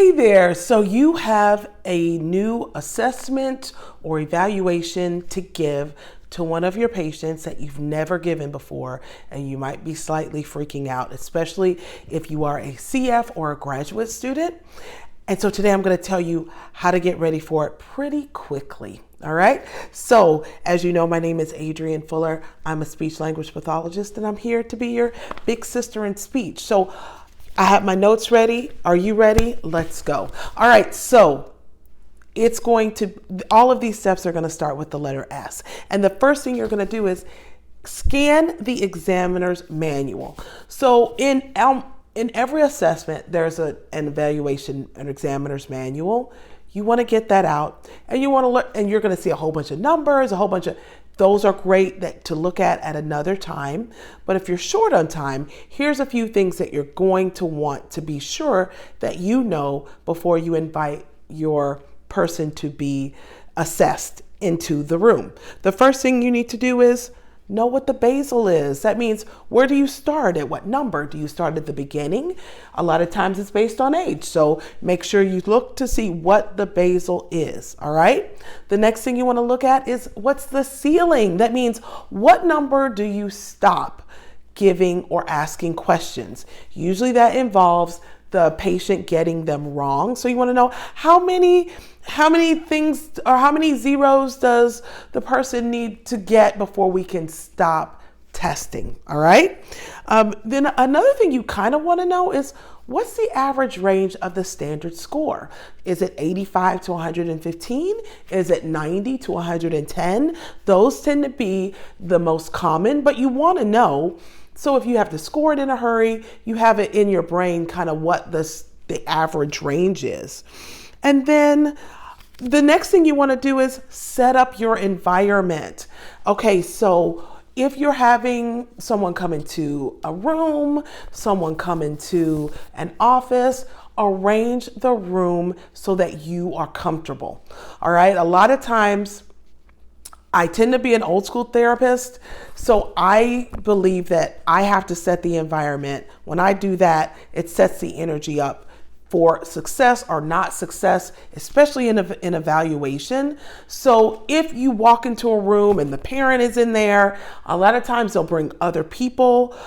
Hey there, so you have a new assessment or evaluation to give to one of your patients that you've never given before, and you might be slightly freaking out, especially if you are a CF or a graduate student. And so today I'm going to tell you how to get ready for it pretty quickly. All right. So as you know, my name is Adrienne Fuller. I'm a speech language pathologist, and I'm here to be your big sister in speech. So I have my notes ready. Are you ready? Let's go. All right. So all of these steps are going to start with the letter S. And the first thing you're going to do is scan the examiner's manual. So in every assessment, there's an evaluation, an examiner's manual. You want to get that out, and you want to look, and you're going to see a whole bunch of numbers, those are great to look at another time. But if you're short on time, here's a few things that you're going to want to be sure that you know before you invite your person to be assessed into the room. The first thing you need to do is know what the basal is. That means, where do you start? At what number? Do you start at the beginning? A lot of times it's based on age. So make sure you look to see what the basal is. All right. The next thing you want to look at is, what's the ceiling? That means, what number do you stop giving or asking questions? Usually that involves the patient getting them wrong. So you want to know how many things or how many zeros does the person need to get before we can stop testing. All right. Then another thing you kind of want to know is, what's the average range of the standard score? Is it 85 to 115? Is it 90 to 110? Those tend to be the most common, but you want to know. So if you have to score it in a hurry, you have it in your brain kind of what the average range is. And then the next thing you want to do is set up your environment. Okay, so if you're having someone come into a room, someone come into an office, arrange the room so that you are comfortable. All right, a lot of times I tend to be an old school therapist, so I believe that I have to set the environment. When I do that, it sets the energy up for success or not success, especially in evaluation. So if you walk into a room and the parent is in there, a lot of times they'll bring other people,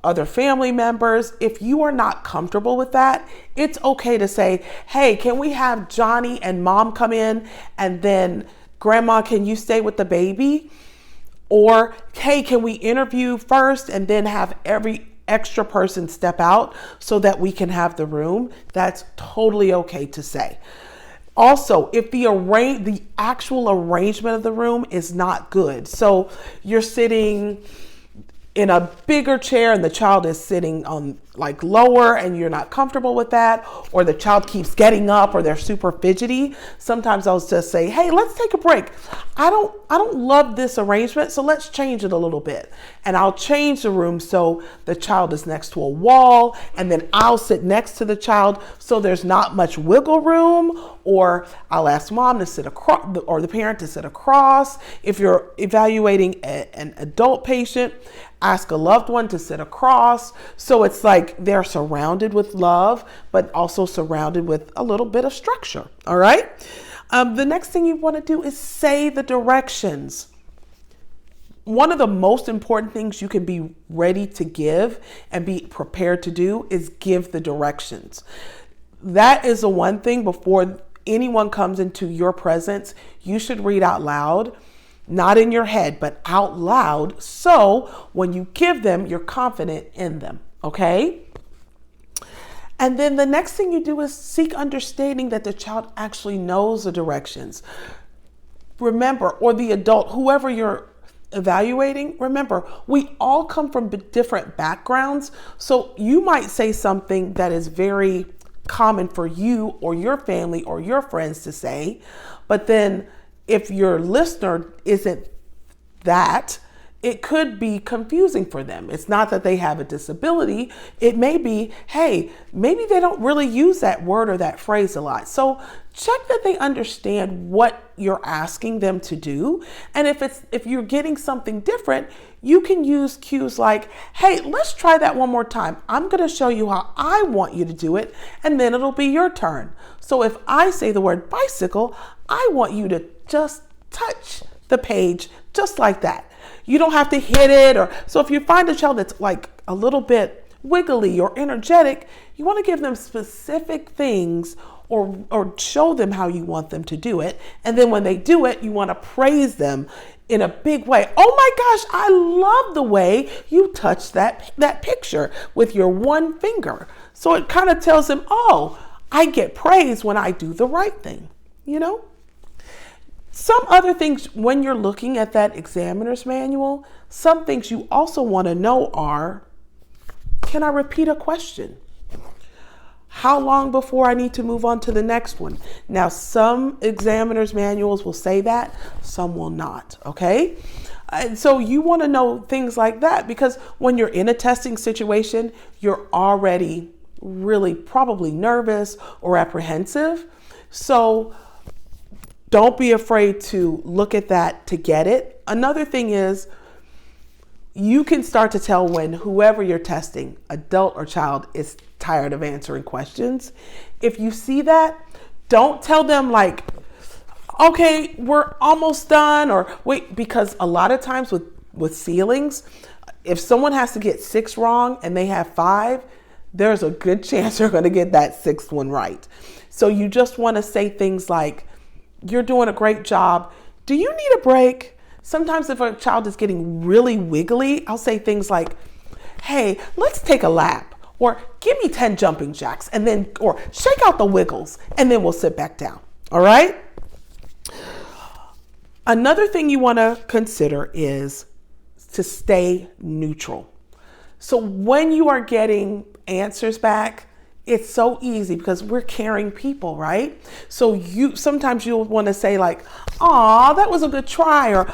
other family members. If you are not comfortable with that, it's okay to say, hey, can we have Johnny and mom come in, and then Grandma, can you stay with the baby? Or, hey, can we interview first and then have every extra person step out so that we can have the room? That's totally okay to say. Also, if the actual arrangement of the room is not good, so you're sitting in a bigger chair and the child is sitting on lower and you're not comfortable with that, or the child keeps getting up, or they're super fidgety, sometimes I'll just say, hey, let's take a break. I don't love this arrangement, so let's change it a little bit. And I'll change the room so the child is next to a wall, and then I'll sit next to the child so there's not much wiggle room, or I'll ask mom to sit across, or the parent to sit across. If you're evaluating an adult patient, ask a loved one to sit across. So it's like they're surrounded with love, but also surrounded with a little bit of structure. All right. The next thing you want to do is say the directions. One of the most important things you can be ready to give and be prepared to do is give the directions. That is the one thing before anyone comes into your presence, you should read out loud. Not in your head, but out loud. So when you give them, you're confident in them. Okay. And then the next thing you do is seek understanding that the child actually knows the directions. Remember, or the adult, whoever you're evaluating, remember, we all come from different backgrounds. So you might say something that is very common for you or your family or your friends to say, but then if your listener isn't that, it could be confusing for them. It's not that they have a disability. It may be, hey, maybe they don't really use that word or that phrase a lot. So check that they understand what you're asking them to do. And if you're getting something different, you can use cues like, hey, let's try that one more time. I'm going to show you how I want you to do it, and then it'll be your turn. So if I say the word bicycle, I want you to just touch the page just like that. You don't have to hit it. So if you find a child that's like a little bit wiggly or energetic, you want to give them specific things or show them how you want them to do it. And then when they do it, you want to praise them in a big way. Oh my gosh, I love the way you touch that picture with your one finger. So it kind of tells them, oh, I get praise when I do the right thing, you know? Some other things when you're looking at that examiner's manual, some things you also want to know are, can I repeat a question? How long before I need to move on to the next one? Now, some examiner's manuals will say that, some will not, okay? And so you want to know things like that, because when you're in a testing situation, you're already really probably nervous or apprehensive. So don't be afraid to look at that to get it. Another thing is, you can start to tell when whoever you're testing, adult or child, is tired of answering questions. If you see that, don't tell them like, okay, we're almost done, or wait, because a lot of times with ceilings, if someone has to get 6 wrong and they have 5, there's a good chance they're going to get that 6th one right. So you just want to say things like, you're doing a great job. Do you need a break? Sometimes if a child is getting really wiggly, I'll say things like, hey, let's take a lap, or give me 10 jumping jacks, and then, or shake out the wiggles, and then we'll sit back down. All right? Another thing you want to consider is to stay neutral. So when you are getting answers back, it's so easy because we're caring people, right? So sometimes you'll want to say like, "Aw, that was a good try," or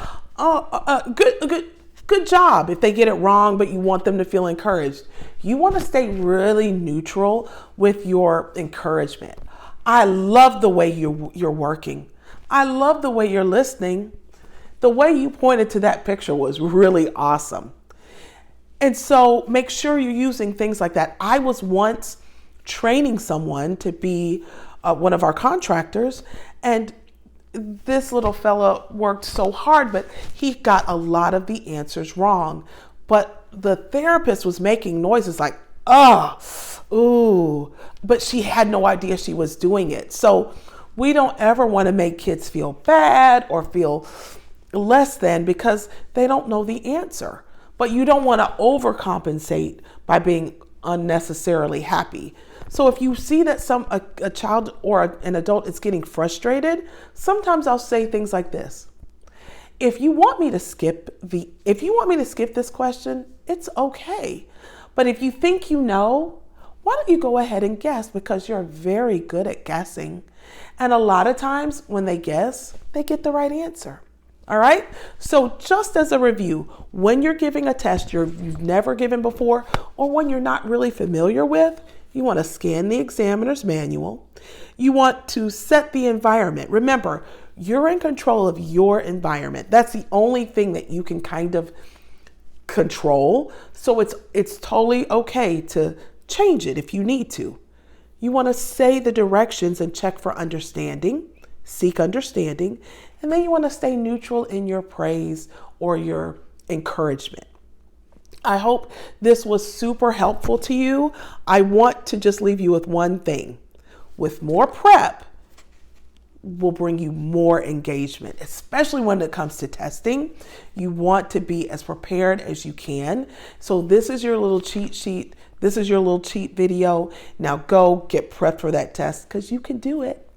good job if they get it wrong, but you want them to feel encouraged. You want to stay really neutral with your encouragement. I love the way you're working. I love the way you're listening. The way you pointed to that picture was really awesome. And so make sure you're using things like that. I was once training someone to be one of our contractors, and this little fella worked so hard, but he got a lot of the answers wrong. But the therapist was making noises like, ooh, but she had no idea she was doing it. So we don't ever want to make kids feel bad or feel less than because they don't know the answer. But you don't want to overcompensate by being unnecessarily happy. So if you see that a child or an adult is getting frustrated, sometimes I'll say things like this. If you want me to skip this question, it's okay. But if you think you know, why don't you go ahead and guess, because you're very good at guessing. And a lot of times when they guess, they get the right answer. All right. So just as a review, when you're giving a test you've never given before, or when you're not really familiar with, you want to scan the examiner's manual. You want to set the environment. Remember, you're in control of your environment. That's the only thing that you can kind of control. So it's totally okay to change it if you need to. You want to say the directions and check for understanding, seek understanding, and then you want to stay neutral in your praise or your encouragement. I hope this was super helpful to you. I want to just leave you with one thing. With more prep will bring you more engagement, especially when it comes to testing. You want to be as prepared as you can. So this is your little cheat sheet. This is your little cheat video. Now go get prepped for that test because you can do it.